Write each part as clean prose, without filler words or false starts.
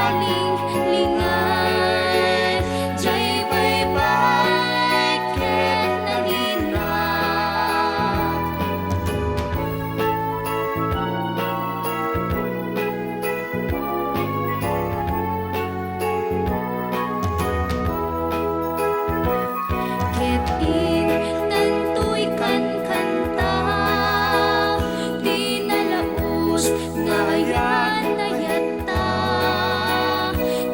makaling lingay, jay baybay ket nalinap. Ket tantoy kan kanta, di nalaos nga ayan ayata,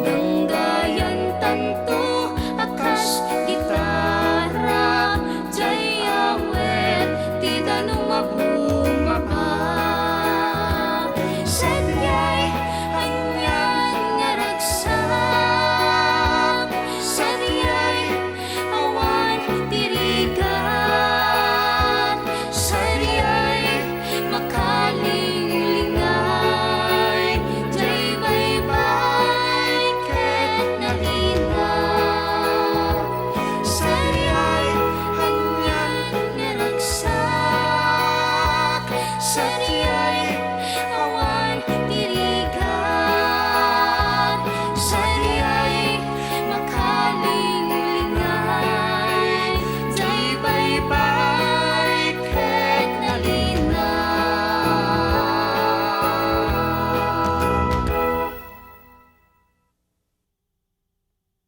danggayan tanto akas gitara, jay awet ti danong mabumaba. Sadyay hanyan nga ragsak, sadyay awan tirigan, sadyay makaling lingay, jay baybay ket nalinap. Sadyay hanyan nga ragsak,